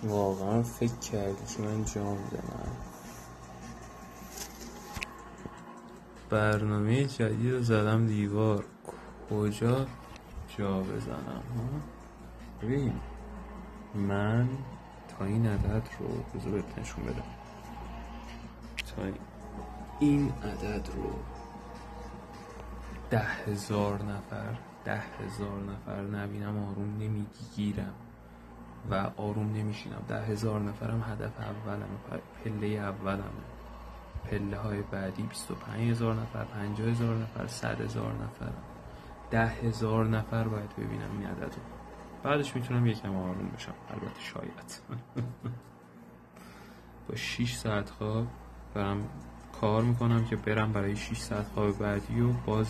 واقعا فکر کردی که من جا میزنم؟ برنامه جدید رو زدم دیوار، کجا جا بزنم ها؟ ببین من تا این عدد رو بذار بهت نشون بدم. تا این عدد رو 10,000 نفر نبینم آروم نمیگیرم و آروم نمیشینم. 10,000 نفرم هدف اولمه، پله اولمه. پله های بعدی 25,000 نفر، 50,000 نفر، 100,000 نفر. 10,000 نفر باید ببینم این عدد رو. بعدش میتونم یکم آروم بشم، البته شاید. با 6 ساعت خواب برم کار میکنم که برم برای 6 ساعت خواب بعدی و باز